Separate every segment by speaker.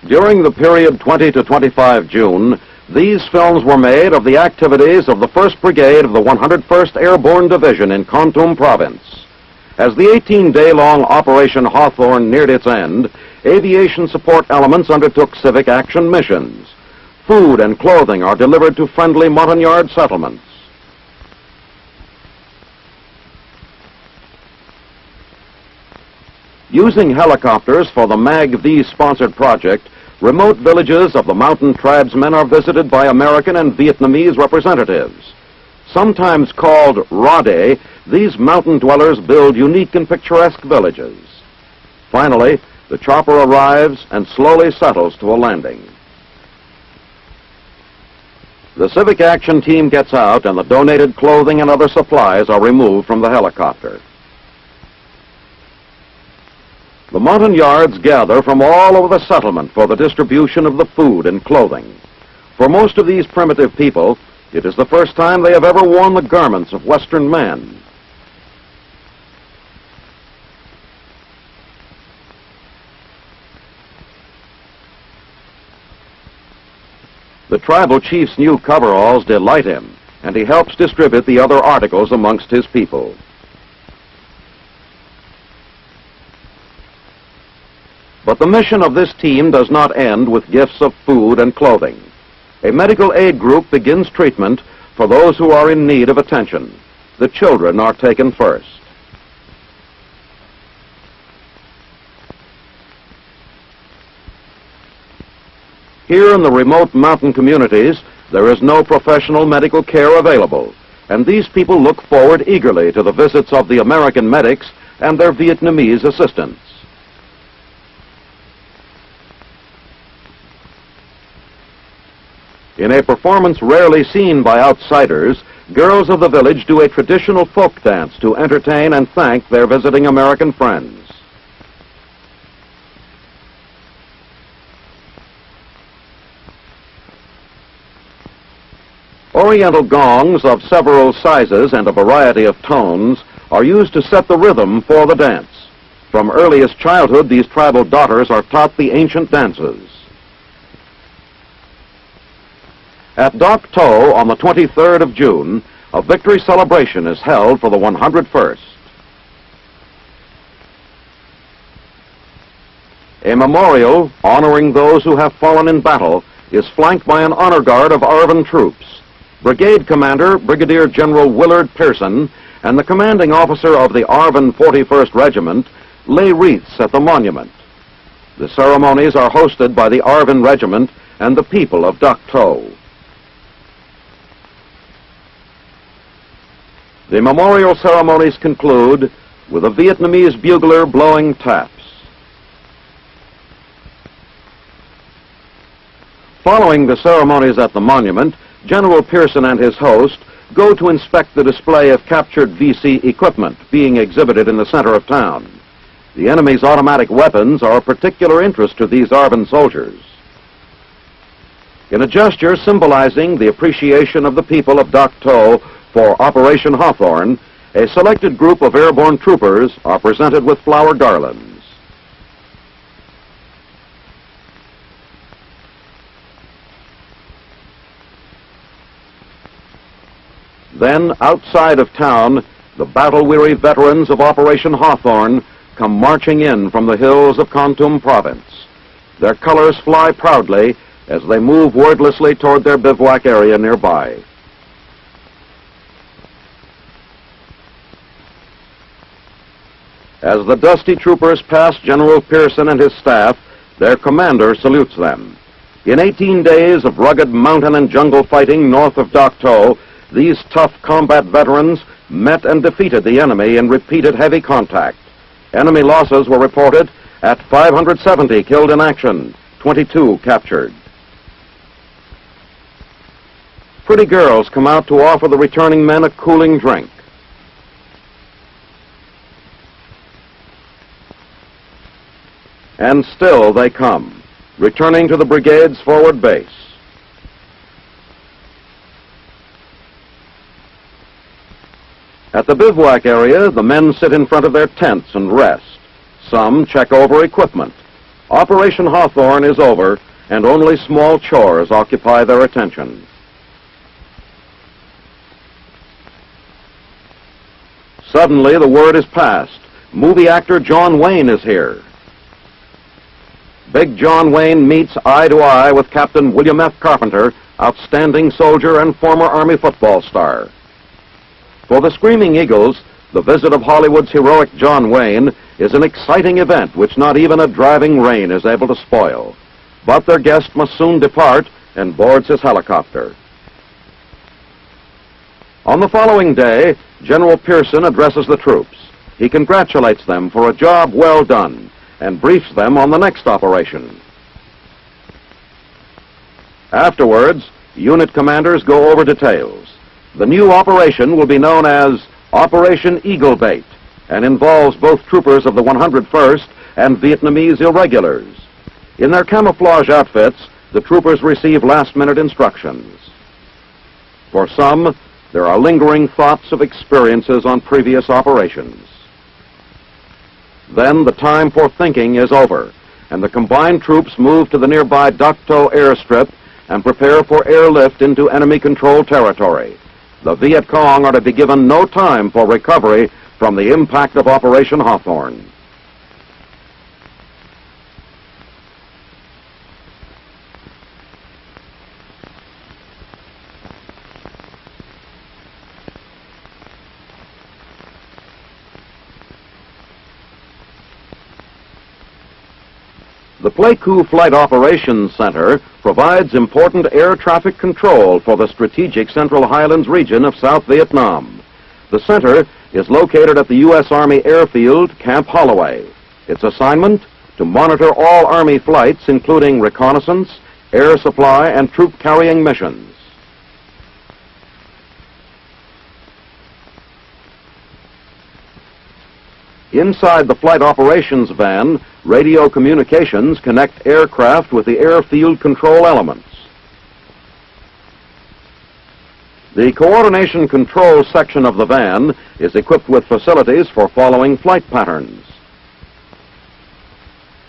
Speaker 1: During the period 20 to 25 June, these films were made of the activities of the 1st Brigade of the 101st Airborne Division in Kontum Province. As the 18-day-long Operation Hawthorne neared its end, aviation support elements undertook civic action missions. Food and clothing are delivered to friendly Montagnard settlements. Using helicopters for the MAG-V-sponsored project, remote villages of the mountain tribesmen are visited by American and Vietnamese representatives. Sometimes called Rade, these mountain dwellers build unique and picturesque villages. Finally, the chopper arrives and slowly settles to a landing. The civic action team gets out and the donated clothing and other supplies are removed from the helicopter. The Montagnards gather from all over the settlement for the distribution of the food and clothing. For most of these primitive people, it is the first time they have ever worn the garments of Western men. The tribal chief's new coveralls delight him, and he helps distribute the other articles amongst his people. But the mission of this team does not end with gifts of food and clothing. A medical aid group begins treatment for those who are in need of attention. The children are taken first. Here in the remote mountain communities, there is no professional medical care available, and these people look forward eagerly to the visits of the American medics and their Vietnamese assistants. In a performance rarely seen by outsiders, girls of the village do a traditional folk dance to entertain and thank their visiting American friends. Oriental gongs of several sizes and a variety of tones are used to set the rhythm for the dance. From earliest childhood, these tribal daughters are taught the ancient dances. At Dak To on the 23rd of June, a victory celebration is held for the 101st. A memorial honoring those who have fallen in battle is flanked by an honor guard of Arvin troops. Brigade Commander Brigadier General Willard Pearson and the commanding officer of the Arvin 41st Regiment lay wreaths at the monument. The ceremonies are hosted by the Arvin Regiment and the people of Dak To. The memorial ceremonies conclude with a Vietnamese bugler blowing taps. Following the ceremonies at the monument, General Pearson and his host go to inspect the display of captured VC equipment being exhibited in the center of town. The enemy's automatic weapons are of particular interest to these Arvin soldiers. In a gesture symbolizing the appreciation of the people of Dak To for Operation Hawthorne, a selected group of airborne troopers are presented with flower garlands. Then, outside of town, the battle-weary veterans of Operation Hawthorne come marching in from the hills of Kontum Province. Their colors fly proudly as they move wordlessly toward their bivouac area nearby. As the dusty troopers pass General Pearson and his staff, their commander salutes them. In 18 days of rugged mountain and jungle fighting north of Dak To, these tough combat veterans met and defeated the enemy in repeated heavy contact. Enemy losses were reported at 570 killed in action, 22 captured. Pretty girls come out to offer the returning men a cooling drink. And still they come, returning to the brigade's forward base. At the bivouac area, the men sit in front of their tents and rest. Some check over equipment. Operation Hawthorne is over, and only small chores occupy their attention. Suddenly, the word is passed. Movie actor John Wayne is here. Big John Wayne meets eye to eye with Captain William F. Carpenter, outstanding soldier and former Army football star. For the Screaming Eagles, the visit of Hollywood's heroic John Wayne is an exciting event which not even a driving rain is able to spoil. But their guest must soon depart and boards his helicopter. On the following day, General Pearson addresses the troops. He congratulates them for a job well done and briefs them on the next operation. Afterwards, unit commanders go over details. The new operation will be known as Operation Eagle Bait and involves both troopers of the 101st and Vietnamese irregulars. In their camouflage outfits, the troopers receive last-minute instructions. For some, there are lingering thoughts of experiences on previous operations. Then the time for thinking is over, and the combined troops move to the nearby Dak To airstrip and prepare for airlift into enemy-controlled territory. The Viet Cong are to be given no time for recovery from the impact of Operation Hawthorne. The Pleiku Flight Operations Center provides important air traffic control for the strategic Central Highlands region of South Vietnam. The center is located at the U.S. Army Airfield, Camp Holloway. Its assignment, to monitor all Army flights, including reconnaissance, air supply, and troop-carrying missions. Inside the flight operations van, radio communications connect aircraft with the airfield control elements. The coordination control section of the van is equipped with facilities for following flight patterns.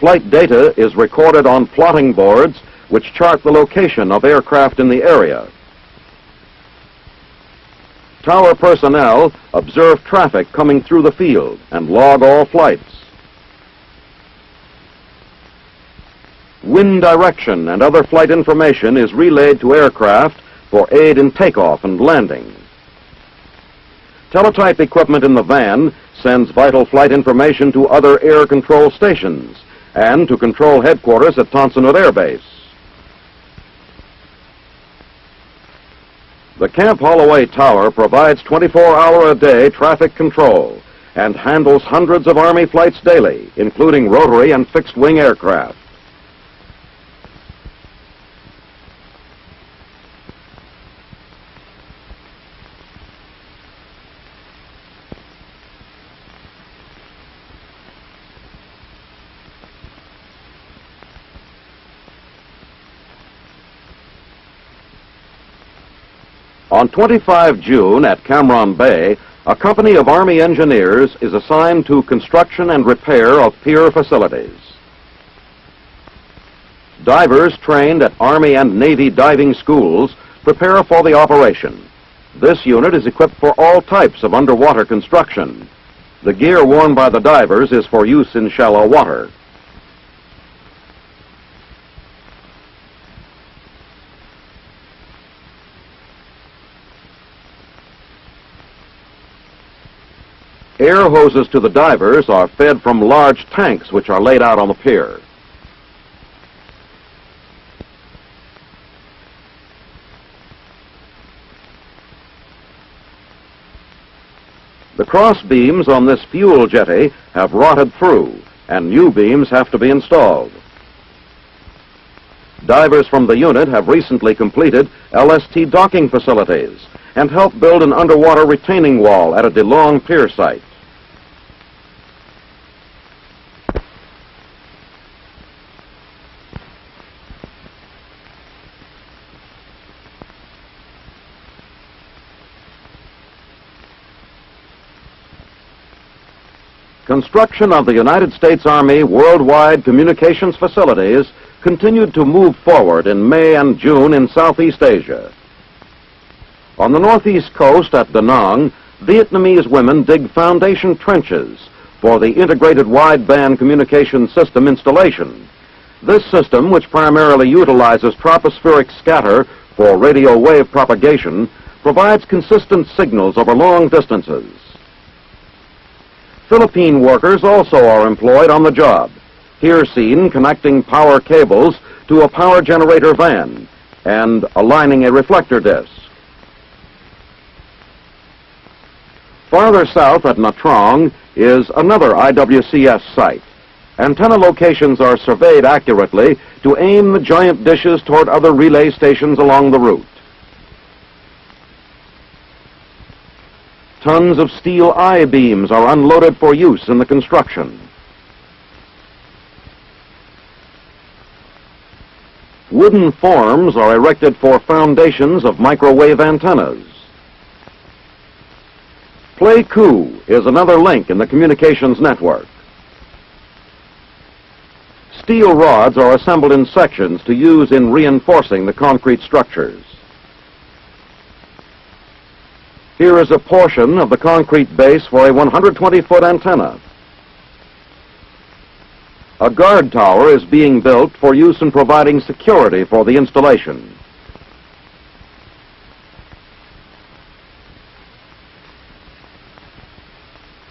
Speaker 1: Flight data is recorded on plotting boards which chart the location of aircraft in the area. Tower personnel observe traffic coming through the field and log all flights. Wind direction and other flight information is relayed to aircraft for aid in takeoff and landing. Teletype equipment in the van sends vital flight information to other air control stations and to control headquarters at Tonson Air Base. The Camp Holloway Tower provides 24-hour-a-day traffic control and handles hundreds of Army flights daily, including rotary and fixed-wing aircraft. On 25 June at Cam Bay, a company of Army engineers is assigned to construction and repair of pier facilities. Divers trained at Army and Navy diving schools prepare for the operation. This unit is equipped for all types of underwater construction. The gear worn by the divers is for use in shallow water. Air hoses to the divers are fed from large tanks which are laid out on the pier. The cross beams on this fuel jetty have rotted through, and new beams have to be installed. Divers from the unit have recently completed LST docking facilities and helped build an underwater retaining wall at a De Long pier site. construction of the United States Army worldwide communications facilities continued to move forward in May and June in Southeast Asia. On the northeast coast at Da Nang, Vietnamese women dig foundation trenches for the integrated wideband communication system installation. This system, which primarily utilizes tropospheric scatter for radio wave propagation, provides consistent signals over long distances. Philippine workers also are employed on the job, here seen connecting power cables to a power generator van and aligning a reflector disc. Farther south at Nha Trang is another IWCS site. Antenna locations are surveyed accurately to aim the giant dishes toward other relay stations along the route. Tons of steel I-beams are unloaded for use in the construction. Wooden forms are erected for foundations of microwave antennas. Play-Coup is another link in the communications network. Steel rods are assembled in sections to use in reinforcing the concrete structures. Here is a portion of the concrete base for a 120-foot antenna. A guard tower is being built for use in providing security for the installation.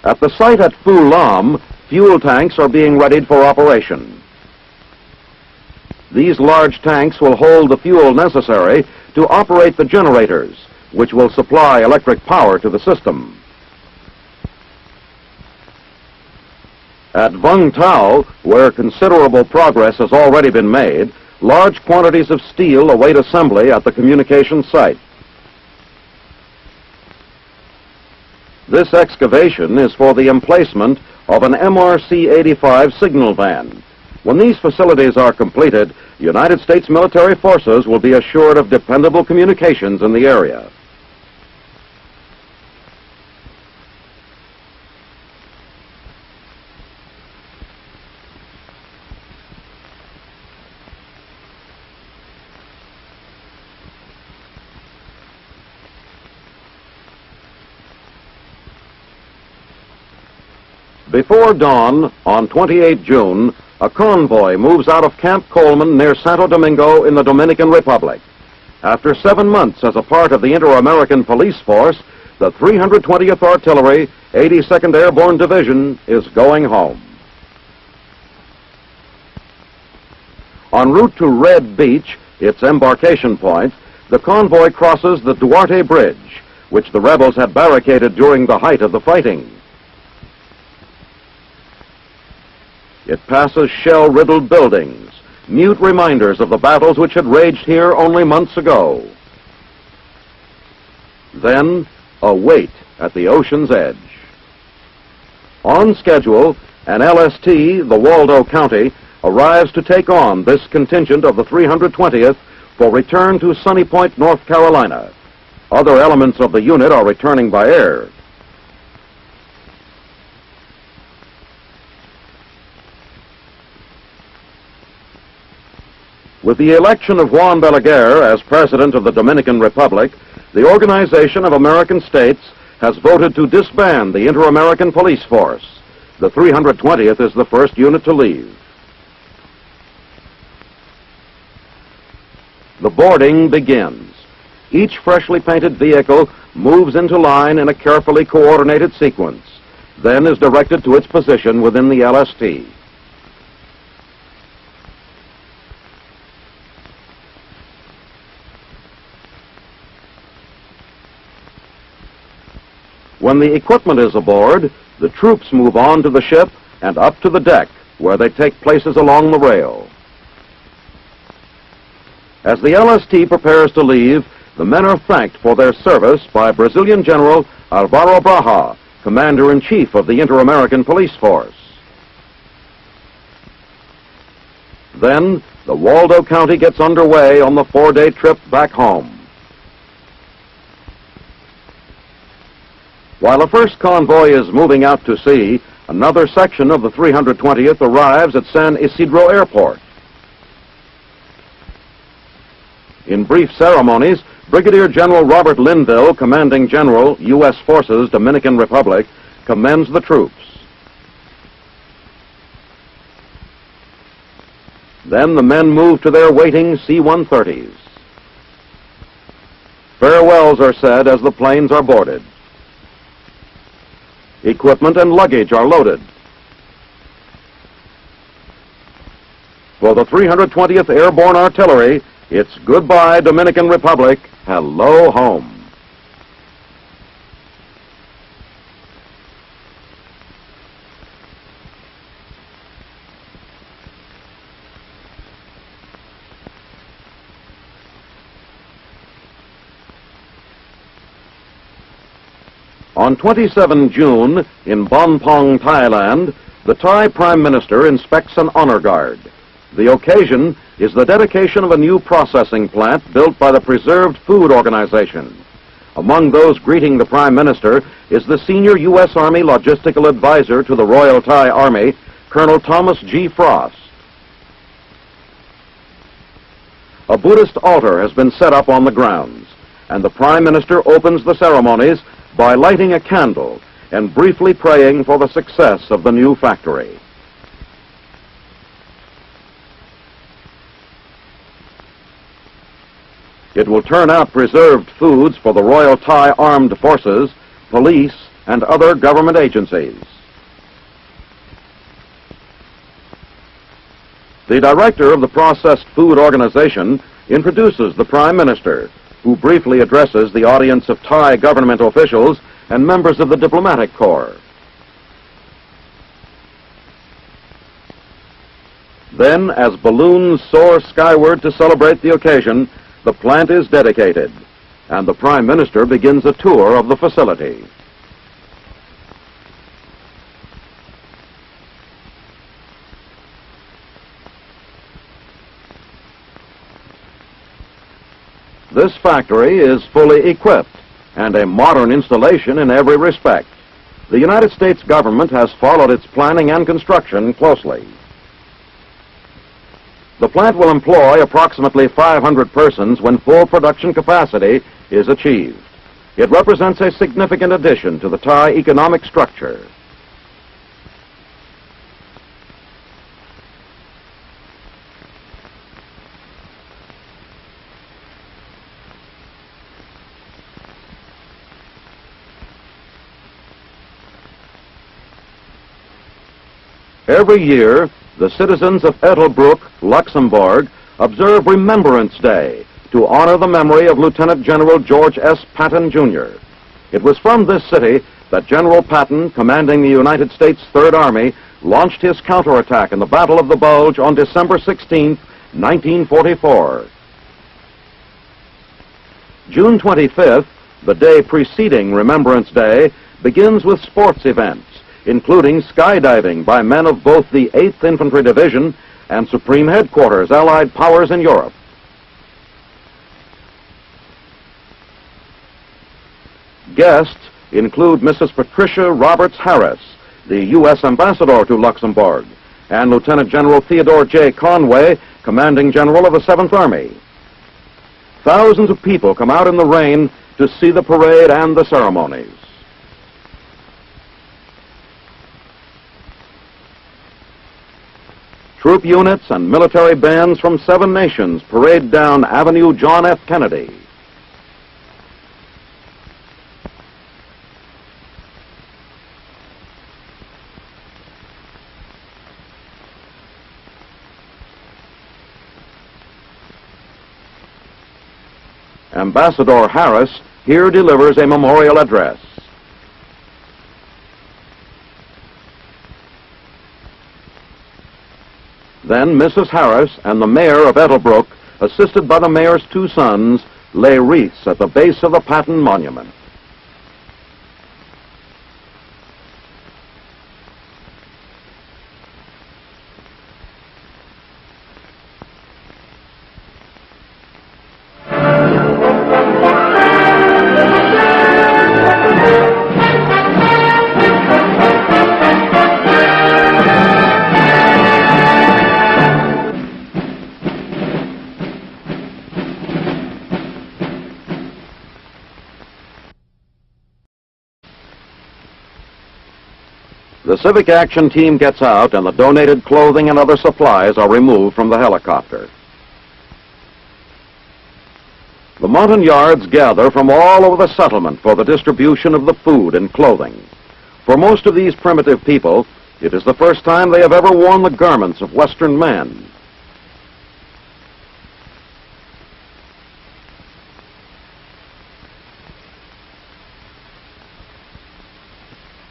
Speaker 1: At the site at Filename, fuel tanks are being readied for operation. These large tanks will hold the fuel necessary to operate the generators, which will supply electric power to the system. At Vung Tau, where considerable progress has already been made, large quantities of steel await assembly at the communications site. This excavation is for the emplacement of an MRC-85 signal van. When these facilities are completed, United States military forces will be assured of dependable communications in the area. Before dawn, on 28 June, a convoy moves out of Camp Coleman near Santo Domingo in the Dominican Republic. After 7 months as a part of the Inter-American Police Force, the 320th Artillery, 82nd Airborne Division is going home. En route to Red Beach, its embarkation point, the convoy crosses the Duarte Bridge, which the rebels had barricaded during the height of the fighting. It passes shell-riddled buildings, mute reminders of the battles which had raged here only months ago. Then, a wait at the ocean's edge. On schedule, an LST, the Waldo County, arrives to take on this contingent of the 320th for return to Sunny Point, North Carolina. Other elements of the unit are returning by air. With the election of Juan Balaguer as President of the Dominican Republic, the Organization of American States has voted to disband the Inter-American Police Force. The 320th is the first unit to leave. The boarding begins. Each freshly painted vehicle moves into line in a carefully coordinated sequence, then is directed to its position within the LST. When the equipment is aboard, the troops move on to the ship and up to the deck, where they take places along the rail. As the LST prepares to leave, the men are thanked for their service by Brazilian General Alvaro Braha, Commander-in-Chief of the Inter-American Police Force. Then, the Waldo County gets underway on the 4-day trip back home. While the first convoy is moving out to sea, Another section of the 320th arrives at San Isidro Airport. In brief ceremonies, Brigadier General Robert Linville, Commanding General, U.S. Forces, Dominican Republic, commends the troops. Then the men move to their waiting C-130s. Farewells are said as the planes are boarded. Equipment and luggage are loaded. For the 320th Airborne Artillery, it's goodbye, Dominican Republic, hello home. On 27 June, in Bonpong, Thailand, the Thai Prime Minister inspects an honor guard. The occasion is the dedication of a new processing plant built by the Preserved Food Organization. Among those greeting the Prime Minister is the senior U.S. Army logistical advisor to the Royal Thai Army, Colonel Thomas G. Frost. A Buddhist altar has been set up on the grounds, and the Prime Minister opens the ceremonies by lighting a candle and briefly praying for the success of the new factory. It will turn out preserved foods for the Royal Thai Armed Forces, police, and other government agencies. The director of the Processed Food Organization introduces the Prime Minister, who briefly addresses the audience of Thai government officials and members of the diplomatic corps. Then, as balloons soar skyward to celebrate the occasion, the plant is dedicated, and the Prime Minister begins a tour of the facility. This factory is fully equipped and a modern installation in every respect. The United States government has followed its planning and construction closely. The plant will employ approximately 500 persons when full production capacity is achieved. It represents a significant addition to the Thai economic structure. Every year, the citizens of Ettelbruck, Luxembourg, observe Remembrance Day to honor the memory of Lieutenant General George S. Patton, Jr. It was from this city that General Patton, commanding the United States Third Army, launched his counterattack in the Battle of the Bulge on December 16, 1944. June 25th, the day preceding Remembrance Day, begins with sports events, including skydiving by men of both the 8th Infantry Division and Supreme Headquarters, Allied Powers in Europe. Guests include Mrs. Patricia Roberts Harris, the U.S. Ambassador to Luxembourg, and Lieutenant General Theodore J. Conway, Commanding General of the 7th Army. Thousands of people come out in the rain to see the parade and the ceremonies. Troop units and military bands from 7 nations parade down Avenue John F. Kennedy. Ambassador Harris here delivers a memorial address. Then Mrs. Harris and the mayor of Ettelbruck, assisted by the mayor's 2 sons, lay wreaths at the base of the Patton Monument. Civic Action Team gets out and the donated clothing and other supplies are removed from the helicopter. The Montagnards gather from all over the settlement for the distribution of the food and clothing. For most of these primitive people, it is the first time they have ever worn the garments of Western man.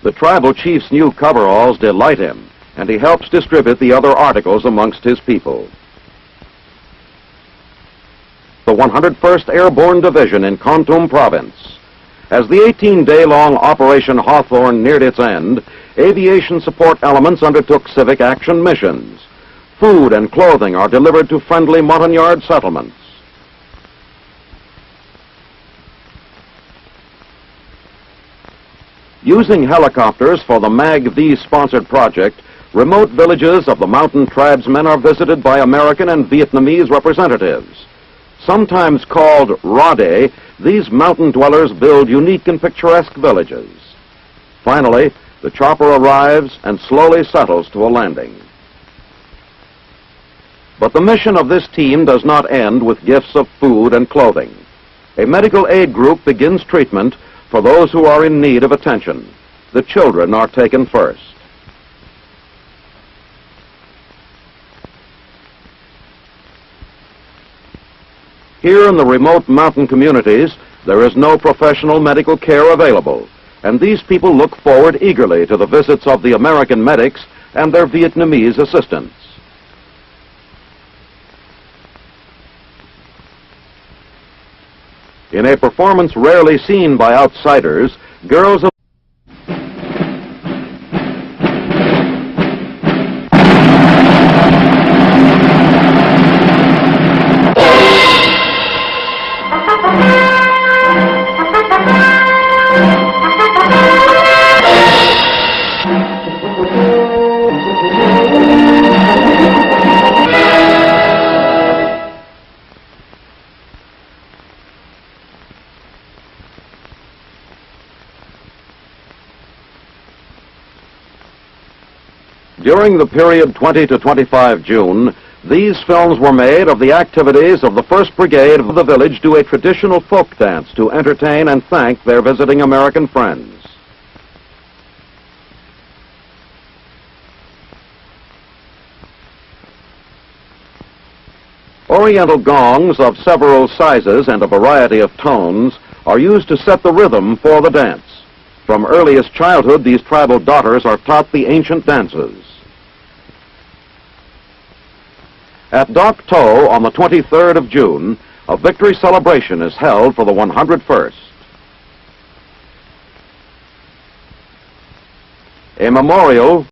Speaker 1: The tribal chief's new coveralls delight him, and he helps distribute the other articles amongst his people. The 101st Airborne Division in Kontum Province. As the 18-day-long Operation Hawthorne neared its end, aviation support elements undertook civic action missions. Food and clothing are delivered to friendly Montagnard settlements. Using helicopters for the MAG-V-sponsored project, remote villages of the mountain tribesmen are visited by American and Vietnamese representatives. Sometimes called Rade, these mountain dwellers build unique and picturesque villages. Finally, the chopper arrives and slowly settles to a landing. But the mission of this team does not end with gifts of food and clothing. A medical aid group begins treatment for those who are in need of attention. The children are taken first. Here in the remote mountain communities, there is no professional medical care available, and these people look forward eagerly to the visits of the American medics and their Vietnamese assistants. In a performance rarely seen by outsiders, girls of During the period 20 to 25 June, these films were made of the activities of the 1st Brigade of the village do a traditional folk dance to entertain and thank their visiting American friends. Oriental gongs of several sizes and a variety of tones are used to set the rhythm for the dance. From earliest childhood, these tribal daughters are taught the ancient dances. At Dak To on the 23rd of June, a victory celebration is held for the 101st. A memorial